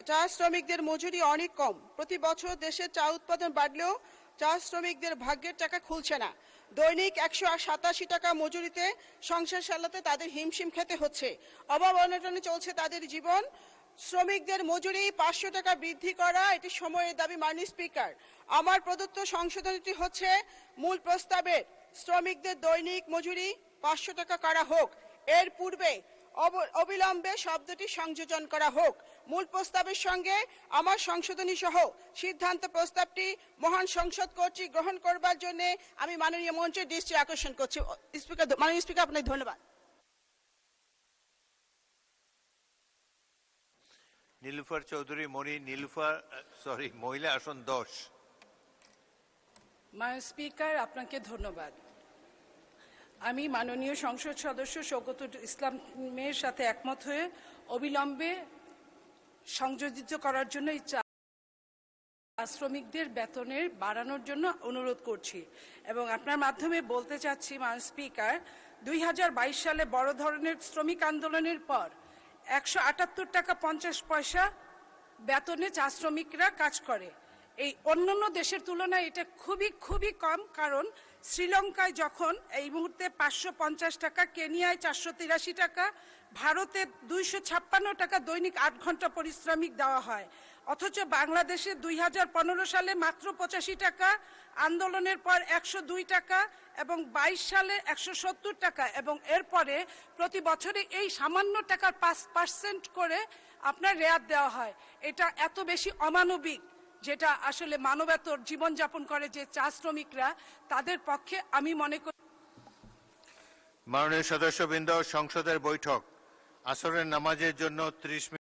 চা শ্রমিকদের মজুরি অনেক কম। প্রতি বছর দেশে চা উৎপাদন বাড়লেও চা শ্রমিকদের ভাগ্যের টাকা খুলছে না। দৈনিক 187 টাকা মজুরিতে সংসার চালাতে তাদের হিমশিম খেতে হচ্ছে। অভাব অনটনে চলছে তাদের জীবন। শ্রমিকদের মজুরি 500 টাকা বৃদ্ধি করা এটি সময়ের দাবি। মাননীয় স্পিকার, আমার প্রদত্ত সংশোধনীটি হচ্ছে মূল প্রস্তাবের শ্রমিকদের দৈনিক মজুরি 500 টাকা করা হোক। এর পূর্বে অবিলম্বে শব্দটি সংযোজন করা হোক। মূল প্রস্তাবের সঙ্গে আমার সংশোধনী সহ সিদ্ধান্ত প্রস্তাবটি মহান সংসদ কর্তৃক গ্রহণ করবার জন্য আমি মাননীয় মঞ্চের দৃষ্টি আকর্ষণ করছি। মাননীয় স্পিকার, আপনাকে ধন্যবাদ। নীলুফার চৌধুরী মনি, মহিলা আসন 10। মাননীয় স্পিকার, আপনাকে ধন্যবাদ। আমি মাননীয় সংসদ সদস্য শওকতুল ইসলামের সাথে একমত হয়ে অবিলম্বে সংযোজিত করার জন্য এই চা শ্রমিকদের বেতনের বাড়ানোর জন্য অনুরোধ করছি এবং আপনার মাধ্যমে বলতে চাচ্ছি মাননীয় স্পিকার, 2022 সালে বড় ধরনের শ্রমিক আন্দোলনের পর 178 টাকা 50 পয়সা বেতনে চা শ্রমিকরা কাজ করে। এই অন্যান্য দেশের তুলনায় এটা খুবই কম, কারণ শ্রীলঙ্কায় যখন এই মুহূর্তে 550 টাকা, কেনিয়ায় 483 টাকা, ভারতে 256 টাকা দৈনিক 8 ঘন্টা পরিশ্রমিক দেওয়া হয়। অথচ বাংলাদেশে 2015 সালে মাত্র 85 টাকা, আন্দোলনের পর 102 টাকা এবং 22 সালে 170 টাকা এবং এরপরে প্রতি বছরে এই সামান্য টাকার 5% করে আপনার রেয়াত দেওয়া হয়। এটা এত বেশি অমানবিক, যেটা আসলে মানবেতর জীবনযাপন করে যে চা শ্রমিকরা, তাদের পক্ষে আমি মনে করি। মাননীয় সদস্যবৃন্দ, সংসদের বৈঠক আসরের নামাজের জন্য 30 মিনিট